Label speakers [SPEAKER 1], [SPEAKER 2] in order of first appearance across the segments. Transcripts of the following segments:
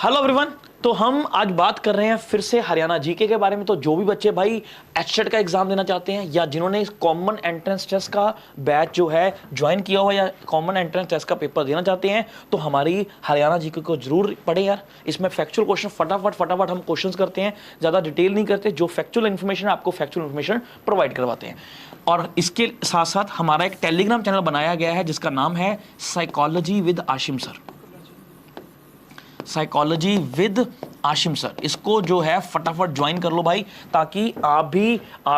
[SPEAKER 1] Hello everyone. तो हम आज बात कर रहे हैं फिर से हरियाणा जीके के बारे में। तो जो भी बच्चे भाई एचसेट का एग्जाम देना चाहते हैं या जिन्होंने कॉमन एंट्रेंस टेस्ट का बैच जो है ज्वाइन किया हुआ या कॉमन एंट्रेंस टेस्ट का पेपर देना चाहते हैं तो हमारी हरियाणा जीके को जरूर पढ़ें यार। इसमें फैक्चुअल क्वेश्चन फटाफट हम क्वेश्चंस करते हैं, ज़्यादा डिटेल नहीं करते। जो फैक्चुअल इन्फॉर्मेशन है आपको फैक्चुअल इन्फॉर्मेशन प्रोवाइड करवाते हैं। और इसके साथ साथ हमारा एक टेलीग्राम चैनल बनाया गया है जिसका नाम है psychology with Ashim sir. Psychology with Ashim sir, इसको जो है फटाफट ज्वाइन कर लो भाई, ताकि आप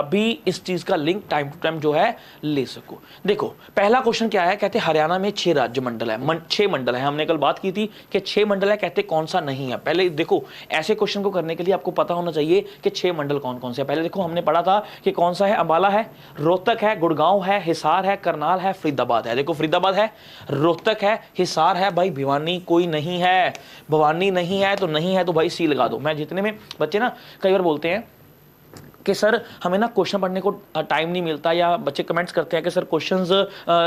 [SPEAKER 1] भी इस चीज का लिंक टाइम टू टाइम जो है ले सको। देखो पहला क्वेश्चन क्या है, कहते हरियाणा में 6 राज्य मंडल है, 6 मंडल है। हमने कल बात की थी कि 6 मंडल है, कहते कौन सा नहीं है। पहले देखो ऐसे क्वेश्चन को करने के लिए आपको पता होना चाहिए कि 6 मंडल कौन कौन से है। पहले देखो हमने पढ़ा था कि कौन सा है, अंबाला है, रोहतक है, गुड़गांव है, हिसार है, करनाल है, फरीदाबाद है। देखो फरीदाबाद है, रोहतक है, हिसार है, भाई भिवानी कोई नहीं है। भवानी नहीं है तो भाई सी लगा दो। मैं जितने में बच्चे ना कई बार बोलते हैं कि सर हमें ना क्वेश्चन पढ़ने को टाइम नहीं मिलता, या बच्चे कमेंट्स करते हैं कि सर क्वेश्चंस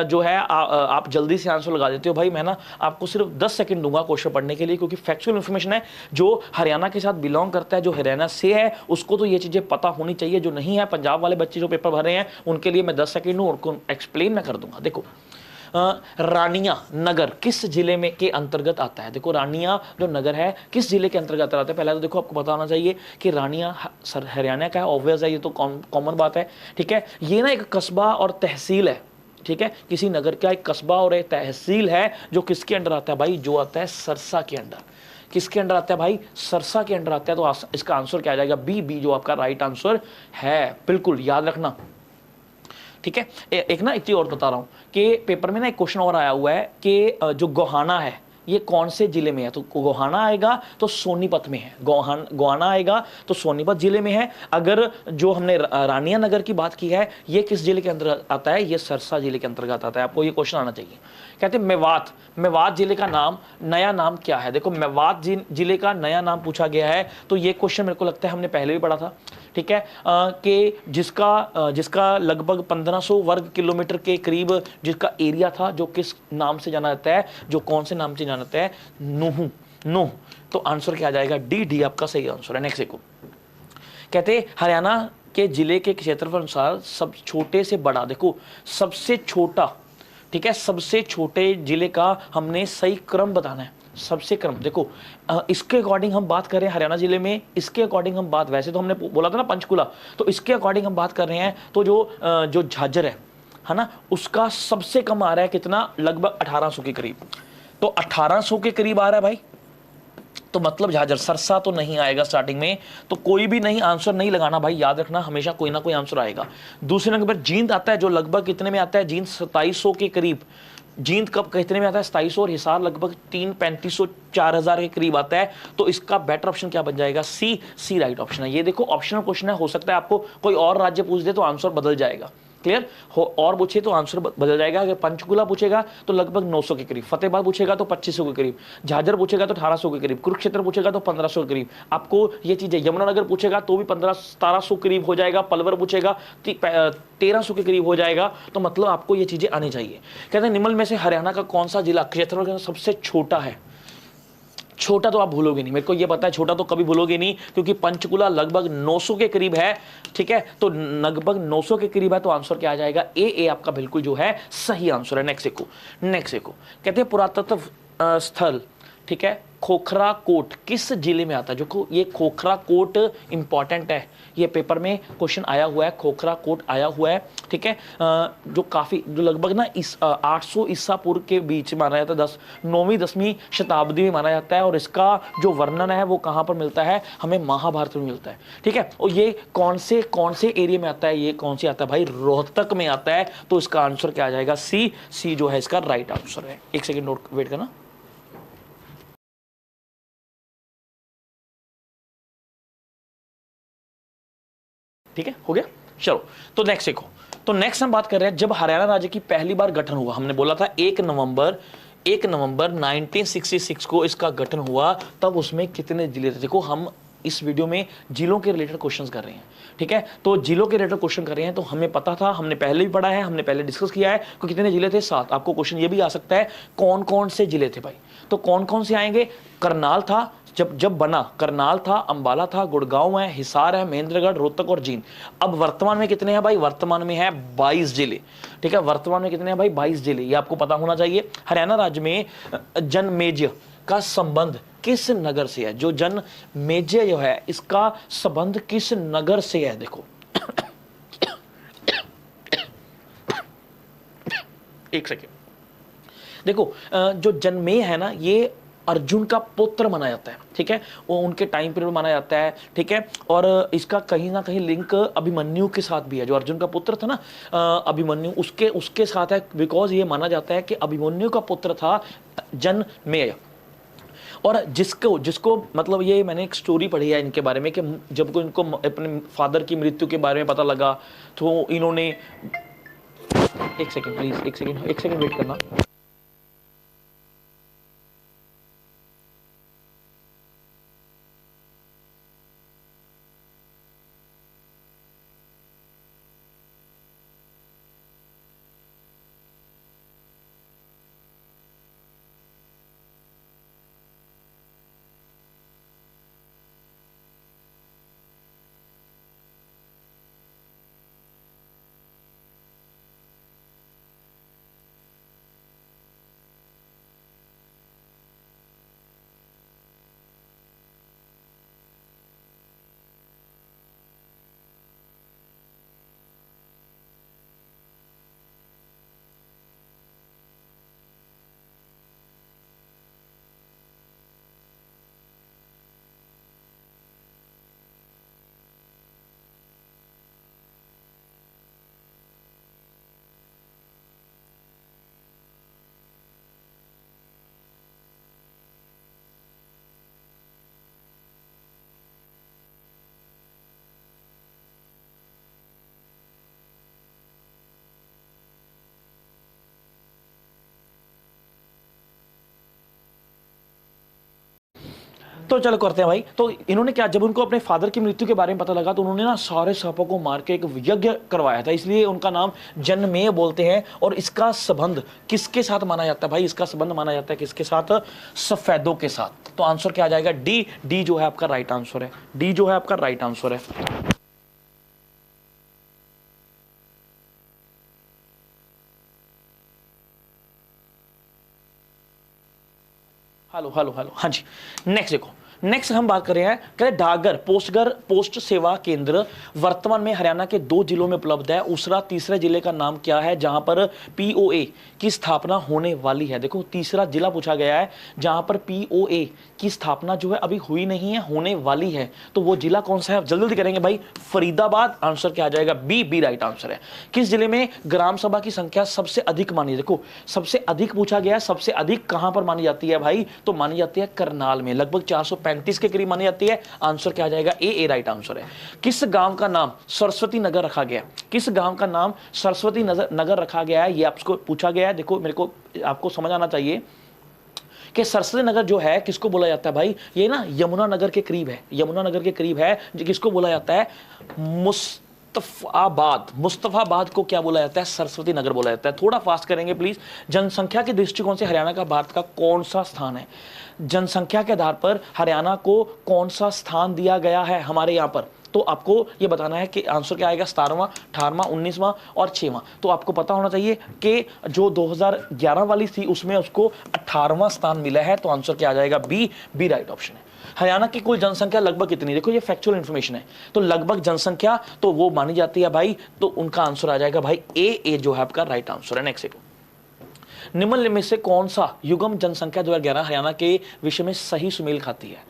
[SPEAKER 1] जो है आप जल्दी से आंसर लगा देते हो। भाई मैं ना आपको सिर्फ 10 सेकंड दूंगा क्वेश्चन पढ़ने के लिए, क्योंकि फैक्चुअल इन्फॉर्मेशन है। जो हरियाणा के साथ बिलोंग करता है, जो हरियाणा से है, उसको तो ये चीज़ें पता होनी चाहिए। जो नहीं है, पंजाब वाले बच्चे जो पेपर भर रहे हैं उनके लिए मैं 10 सेकंड हूँ, उनको एक्सप्लेन मैं कर दूंगा। देखो रानिया नगर किस जिले में के अंतर्गत आता है। देखो रानिया जो नगर है किस जिले के अंतर्गत आता है। पहले तो देखो आपको पता होना चाहिए कि रानिया हरियाणा का है, ऑब्वियस है, ये तो कॉमन बात है। ठीक है, ये ना एक कस्बा और तहसील है। ठीक है, किसी नगर का एक कस्बा और एक तहसील है जो किसके अंडर आता है भाई, जो आता है सरसा के अंडर। किसके अंडर आता है भाई, सरसा के अंडर आता है। तो इसका आंसर क्या आ जाएगा, बी जो आपका राइट आंसर है, बिल्कुल याद रखना। ठीक है, एक ना एक चीज और बता रहा हूं कि पेपर में ना एक क्वेश्चन और आया हुआ है कि जो गोहाना है ये कौन से जिले में है। तो गोहाना आएगा तो सोनीपत में है, गोहाना आएगा तो सोनीपत जिले में है। अगर जो हमने रानिया नगर की बात की है ये किस जिले के अंतर्गत आता है, ये सरसा जिले के अंतर्गत आता है। आपको ये क्वेश्चन आना चाहिए। कहते हैं मेवात जिले का नया नाम क्या है। देखो मेवात जिले का नया नाम पूछा गया है, तो ये क्वेश्चन मेरे को लगता है हमने पहले भी पढ़ा था। ठीक है, कि जिसका लगभग 1500 वर्ग किलोमीटर के करीब जिसका एरिया था, जो किस नाम से जाना जाता है, जो कौन से नाम से जाना जाता है, नूह। तो आंसर क्या आ जाएगा, डी आपका सही आंसर है। नेक्स्ट देखो, कहते हरियाणा के जिले के क्षेत्रफल अनुसार सब छोटे से बड़ा, देखो सबसे छोटा, ठीक है, सबसे छोटे जिले का हमने सही क्रम बताना है। सबसे क्रम देखो इसके अकॉर्डिंग हम बात कर रहे हैं हरियाणा जिले में, इसके अकॉर्डिंग हम बात, वैसे तो हमने बोला था ना पंचकुला, तो इसके अकॉर्डिंग हम बात कर रहे हैं। तो जो झाज्जर है ना, उसका सबसे कम आ रहा है कितना, लगभग 1800 के करीब। तो 1800 के करीब आ रहा है भाई, तो मतलब झाज्जर, सरसा तो नहीं आएगा स्टार्टिंग में, तो कोई भी नहीं आंसर नहीं लगाना भाई, याद रखना हमेशा कोई ना कोई आंसर आएगा। दूसरे नंबर पर जींद आता है, जो लगभग कितने में आता है, जींद 2700 के करीब। जींद कब कितने में आता है, 2700, और हिसार लगभग 3500 4000 के करीब आता है। तो इसका बेटर ऑप्शन क्या बन जाएगा, सी राइट ऑप्शन है। ये देखो ऑप्शनल क्वेश्चन है, हो सकता है आपको कोई और राज्य पूछ दे तो आंसर बदल जाएगा। क्लियर हो, और पूछे तो आंसर बदल जाएगा। अगर पंचकुला पूछेगा तो लगभग 900 के करीब, फतेहबाद पूछेगा तो 2500 के करीब, झाज्जर पूछेगा तो 1800 के करीब, कुरुक्षेत्र पूछेगा तो 1500 के करीब। आपको ये चीजें, यमुनानगर पूछेगा तो भी 1700 करीब हो जाएगा, पलवल पूछेगा 1300 के करीब हो जाएगा। तो मतलब आपको ये चीजें आनी चाहिए। कहते हैं निम्न में से हरियाणा का कौन सा जिला क्षेत्रफल सबसे छोटा है। छोटा तो आप भूलोगे नहीं, मेरे को ये पता है, छोटा तो कभी भूलोगे नहीं, क्योंकि पंचकुला लगभग 900 के करीब है। ठीक है, तो लगभग 900 के करीब है, तो आंसर क्या आ जाएगा, ए आपका बिल्कुल जो है सही आंसर है। नेक्स्ट देखो, कहते हैं पुरातत्व स्थल, ठीक है, खोखरा कोट किस जिले में आता है। जो ये खोखरा कोट इंपॉर्टेंट है, ये पेपर में क्वेश्चन आया हुआ है, खोखरा कोट आया हुआ है। ठीक है, जो लगभग ना 800 ईसा पूर्व के बीच माना जाता है, 9वीं 10वीं शताब्दी में माना जाता है। और इसका जो वर्णन है वो कहाँ पर मिलता है, हमें महाभारत में मिलता है। ठीक है, और ये कौन से एरिया में आता है, ये कौन से आता है भाई, रोहतक में आता है। तो इसका आंसर क्या आ जाएगा, सी जो है इसका राइट आंसर है। एक सेकेंड नोट वेट करना। ठीक है, हो गया, चलो। तो नेक्स्ट देखो, तो नेक्स्ट हम बात कर रहे हैं जब हरियाणा राज्य की पहली बार गठन हुआ। हमने बोला था 1 नवंबर 1966 को इसका गठन हुआ, तब उसमें कितने जिले थे। देखो हम इस वीडियो में जिलों के रिलेटेड क्वेश्चंस कर रहे हैं। ठीक है, तो जिलों के रिलेटेड क्वेश्चन कर रहे हैं, तो हमें पता था, हमने पहले भी पढ़ा है, हमने पहले डिस्कस किया है कि कितने जिले थे, 7। आपको क्वेश्चन ये भी आ सकता है कौन कौन से जिले थे भाई, तो कौन कौन से आएंगे, करनाल था, जब जब बना, करनाल था, अंबाला था, गुड़गांव है, हिसार है, महेंद्रगढ़, रोहतक और जींद। अब वर्तमान में कितने हैं भाई? वर्तमान में है 22 जिले। ठीक है, वर्तमान में कितने हैं भाई? 22 जिले, ये आपको पता होना चाहिए। हरियाणा राज्य में जनमेजय का संबंध किस नगर से है? जो जनमेजय जो है इसका संबंध किस नगर से है? देखो एक सेकेंड, देखो जो जनमेय है ना, ये अर्जुन का पुत्र माना जाता है। ठीक है, वो उनके टाइम पीरियड माना जाता है। ठीक है, और इसका कहीं ना कहीं लिंक अभिमन्यु के साथ भी है। जो अर्जुन का पुत्र था ना अभिमन्यु, उसके साथ है, बिकॉज ये माना जाता है कि अभिमन्यु का पुत्र था जनमेय। और जिसको मतलब ये मैंने एक स्टोरी पढ़ी है इनके बारे में कि जब को इनको अपने फादर की मृत्यु के बारे में पता लगा तो इन्होंने, एक सेकेंड प्लीज, एक सेकेंड वेट करना। तो चलो करते हैं भाई। तो इन्होंने क्या, जब उनको अपने फादर की मृत्यु के बारे में पता लगा तो उन्होंने ना सारे सांपों को मार के एक यज्ञ करवाया था, इसलिए उनका नाम जनमेय बोलते हैं। और इसका संबंध किसके साथ माना जाता है भाई? इसका संबंध माना जाता है किसके साथ? सफेदों के साथ। तो आंसर क्या आ जाएगा? डी। डी जो है आपका राइट आंसर है। डी जो है आपका राइट आंसर है। हेलो हेलो हेलो, हाँ जी। नेक्स्ट देखो, नेक्स्ट हम बात कर रहे हैं, कहते डाकघर पोस्ट सेवा केंद्र वर्तमान में हरियाणा के 2 जिलों में उपलब्ध है। तीसरे जिले का नाम क्या है जहां पर पीओए की स्थापना होने वाली है? देखो तीसरा जिला पूछा गया है जहां पर पीओए की स्थापना जो है अभी हुई नहीं है, होने वाली है। तो वो जिला कौन सा है? जल्दी करेंगे भाई, फरीदाबाद। आंसर क्या आ जाएगा? बी राइट आंसर है। किस जिले में ग्राम सभा की संख्या सबसे अधिक मानी है? देखो सबसे अधिक पूछा गया, सबसे अधिक कहां पर मानी जाती है भाई? तो मानी जाती है करनाल में, लगभग 435 के करीब मानी जाती है। आंसर क्या आ जाएगा? ए राइट आंसर है। किस गांव का नाम सरस्वती नगर रखा गया? किस गांव का नाम सरस्वती नगर रखा गया है? ये आपको पूछा गया है। देखो मेरे को आपको समझ आना चाहिए कि सरस्वती नगर जो है किसको बोला जाता है भाई? ये ना यमुना नगर के करीब है, यमुना नगर के करीब है। किसको बोला जाता है? मुस्तफाबाद को क्या बोला जाता है? सरस्वती नगर बोला जाता है। थोड़ा फास्ट करेंगे प्लीज। जनसंख्या के दृष्टिकोण से हरियाणा का भारत का कौन सा स्थान है? जनसंख्या के आधार पर हरियाणा को कौन सा स्थान दिया गया है हमारे यहाँ पर? तो आपको ये बताना है कि आंसर क्या आएगा? 17वां, 18वां, 19वां और 6वां। तो आपको पता होना चाहिए कि जो 2011 वाली थी उसमें उसको 18वां स्थान मिला है। तो आंसर क्या आ जाएगा? बी राइट ऑप्शन है। हरियाणा की कुल जनसंख्या लगभग कितनी? देखो ये फैक्चुअल इंफॉर्मेशन है, तो लगभग जनसंख्या तो वो मानी जाती है भाई। तो उनका आंसर आ जाएगा भाई ए जो है आपका राइट आंसर है। नेक्स्ट निम्न में से कौन सा युग्म जनसंख्या 2011 हरियाणा के विषय में सही सुमेल खाती है?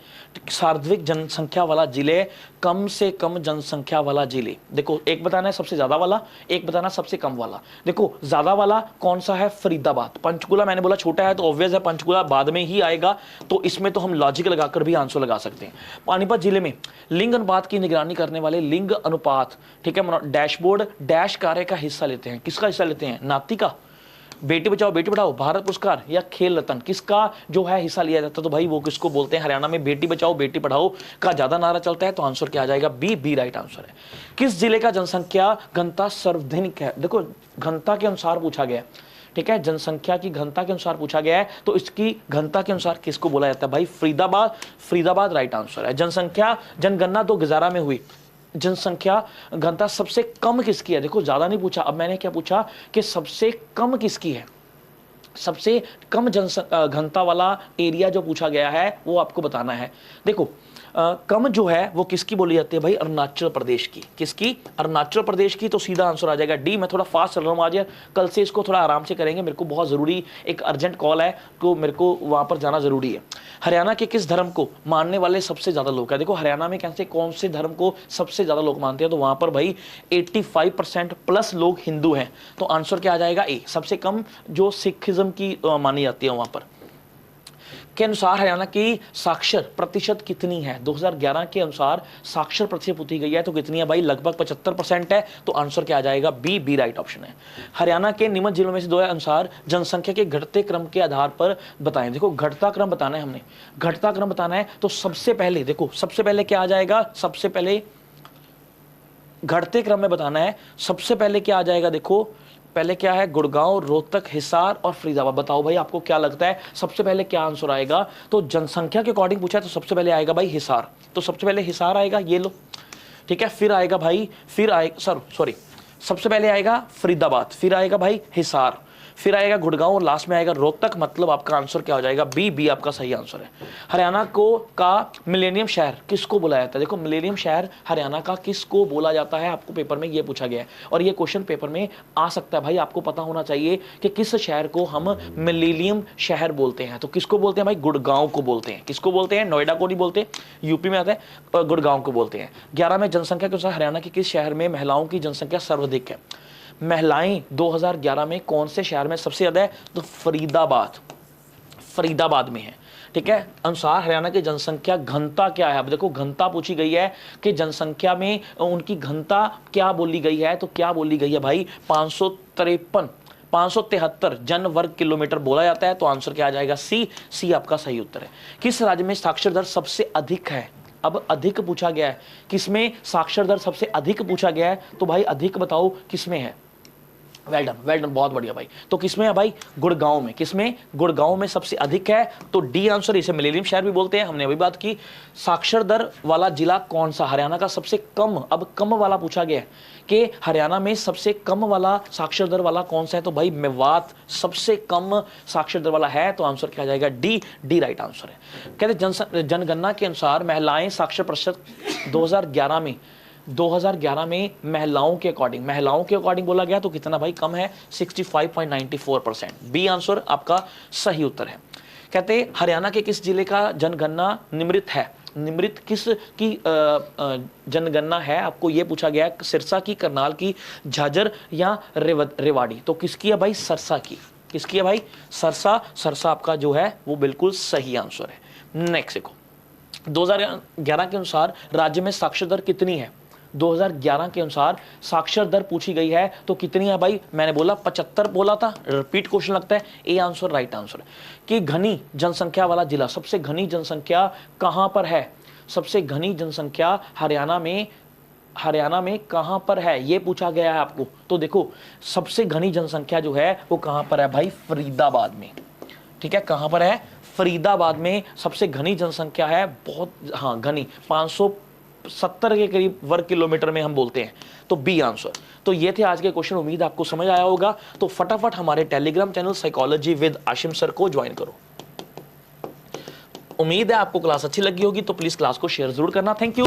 [SPEAKER 1] सार्वत्रिक जनसंख्या वाला जिले, कम से कम जनसंख्या वाला जिले। देखो एक बताना है सबसे ज्यादा वाला, एक बताना सबसे कम वाला। देखो ज्यादा वाला कौन सा है? फरीदाबाद। पंचकुला मैंने बोला छोटा है तो ऑब्वियस है पंचकुला बाद में ही आएगा, तो इसमें तो हम लॉजिक लगाकर भी आंसर लगा सकते हैं। पानीपत जिले में लिंग अनुपात की निगरानी करने वाले लिंग अनुपात, ठीक है, डैशबोर्ड डैश कार्य का हिस्सा लेते हैं। किसका हिस्सा लेते हैं? नाती का, बेटी बचाओ बेटी पढ़ाओ, भारत पुरस्कार या खेल रत्न, किसका जो है हिस्सा लिया जाता है? तो भाई वो किसको बोलते हैं? हरियाणा में बेटी बचाओ बेटी पढ़ाओ का ज्यादा नारा चलता है। तो आंसर क्या आ जाएगा? बी राइट आंसर है। किस जिले का जनसंख्या घनता सर्वाधिक है? देखो घनता के अनुसार पूछा गया, ठीक है, जनसंख्या की घनता के अनुसार पूछा गया है, तो इसकी घनता के अनुसार किसको बोला जाता है भाई? फरीदाबाद। फरीदाबाद राइट आंसर है। जनसंख्या जनगणना 2011 में हुई, जनसंख्या घनता सबसे कम किसकी है? देखो ज्यादा नहीं पूछा, अब मैंने क्या पूछा कि सबसे कम किसकी है, सबसे कम घनता वाला एरिया जो पूछा गया है वो आपको बताना है। देखो कम जो है वो किसकी बोली जाती है भाई? अरुणाचल प्रदेश की। किसकी? अरुणाचल प्रदेश की। तो सीधा आंसर आ जाएगा डी। मैं थोड़ा फास्ट चल रहा हूँ आज, कल से इसको थोड़ा आराम से करेंगे, मेरे को बहुत ज़रूरी एक अर्जेंट कॉल है तो मेरे को वहाँ पर जाना ज़रूरी है। हरियाणा के किस धर्म को मानने वाले सबसे ज़्यादा लोग हैं? देखो हरियाणा में कैसे कौन से धर्म को सबसे ज़्यादा लोग मानते हैं, तो वहाँ पर भाई 85% प्लस लोग हिंदू हैं। तो आंसर क्या आ जाएगा? ए। सबसे कम जो सिखिज्म की मानी जाती है वहाँ पर के अनुसार हरियाणा की साक्षर प्रतिशत कितनी है? 2011 के अनुसार साक्षर प्रतिशत पूछी गई है तो कितनी है भाई? लगभग 75% है। तो आंसर क्या आ जाएगा? बी। बी राइट ऑप्शन है। हरियाणा के निम्न जिलों में से दो अनुसार जनसंख्या के घटते क्रम के आधार पर बताएं। देखो घटता क्रम बताना है हमने, घटता क्रम बताना है तो सबसे पहले देखो, सबसे पहले क्या आ जाएगा? सबसे पहले घटते क्रम में बताना है। सबसे पहले क्या आ जाएगा? देखो पहले क्या है? गुड़गांव, रोहतक, हिसार और फरीदाबाद। बताओ भाई आपको क्या लगता है सबसे पहले क्या आंसर आएगा? तो जनसंख्या के अकॉर्डिंग पूछा है तो सबसे पहले आएगा भाई हिसार। तो सबसे पहले हिसार आएगा, ये लो, ठीक है। फिर आएगा भाई, फिर आएगा सॉरी सबसे पहले आएगा फरीदाबाद, फिर आएगा भाई हिसार, फिर आएगा गुड़गांव और लास्ट में आएगा रोहतक। मतलब आपका आंसर क्या हो जाएगा? बी। बी आपका सही आंसर है। हरियाणा को का मिलेनियम शहर किसको बोला जाता है? देखो मिलेनियम शहर हरियाणा का किसको बोला जाता है, आपको पेपर में ये पूछा गया है और ये क्वेश्चन पेपर में आ सकता है भाई। आपको पता होना चाहिए कि किस शहर को हम मिलेनियम शहर बोलते हैं। तो किसको बोलते हैं भाई? गुड़गांव को बोलते हैं। किसको बोलते हैं? नोएडा को नहीं बोलते, यूपी में आता है, गुड़गांव को बोलते हैं। 11 में जनसंख्या के अनुसार हरियाणा के किस शहर में महिलाओं की जनसंख्या सर्वाधिक है? महिलाएं 2011 में कौन से शहर में सबसे ज्यादा है? तो फरीदाबाद, फरीदाबाद में है, ठीक है। अनुसार हरियाणा की जनसंख्या घनता क्या है? अब देखो घनता पूछी गई है कि जनसंख्या में उनकी घनता क्या बोली गई है, तो क्या बोली गई है भाई? 573 जन वर्ग किलोमीटर बोला जाता है। तो आंसर क्या आ जाएगा? सी। सी आपका सही उत्तर है। किस राज्य में साक्षर दर सबसे अधिक है? अब अधिक पूछा गया है, किसमें साक्षर दर सबसे अधिक पूछा गया है? तो भाई अधिक बताओ किसमें है? वेल डन, बहुत बढ़िया भाई। तो किसमें है भाई? गुड़गांव में। किसमें? गुड़गांव में सबसे अधिक है। तो डी आंसर। इसे मिलेनियम शहर भी बोलते हैं, हमने अभी बात की। साक्षर दर वाला जिला कौन सा? हरियाणा का सबसे कम, अब कम वाला पूछा गया है कि हरियाणा में सबसे कम वाला साक्षर दर वाला कौन सा है? तो भाई मेवात सबसे कम साक्षर दर वाला है। तो आंसर क्या आ जाएगा? डी। डी राइट आंसर है। कहते जनगणना के अनुसार महिलाएं साक्षर प्रतिशत 2011 में महिलाओं के अकॉर्डिंग बोला गया तो कितना भाई? कम है, 65.94%। बी आंसर आपका सही उत्तर है। कहते हरियाणा के किस जिले का जनगणना निम्नलिखित है? निम्नलिखित किस की जनगणना है? आपको यह पूछा गया, सिरसा की, करनाल की, झाझर या रेवाड़ी। तो किसकी है भाई? सरसा की। किसकी है भाई? सरसा। सरसा आपका जो है वो बिल्कुल सही आंसर है। नेक्स्ट देखो, 2011 के अनुसार राज्य में साक्षर दर कितनी है? 2011 के अनुसार साक्षर दर पूछी गई है तो कितनी है भाई? मैंने बोला 75 बोला था, रिपीट क्वेश्चन लगता है। ए आंसर राइट आंसर कि घनी जनसंख्या वाला जिला, सबसे घनी जनसंख्या कहां पर है? सबसे घनी जनसंख्या हरियाणा में कहां पर है, ये पूछा गया है आपको। तो देखो सबसे घनी जनसंख्या जो है वो कहां पर है भाई? फरीदाबाद में, ठीक है। कहां पर है? फरीदाबाद में सबसे घनी जनसंख्या है, बहुत हाँ घनी, 570 के करीब वर्ग किलोमीटर में हम बोलते हैं। तो बी आंसर। तो ये थे आज के क्वेश्चन, उम्मीद आपको समझ आया होगा। तो फटाफट हमारे Telegram channel psychology with Ashim sir को ज्वाइन करो। उम्मीद है आपको क्लास अच्छी लगी होगी, तो प्लीज क्लास को शेयर जरूर करना। Thank you.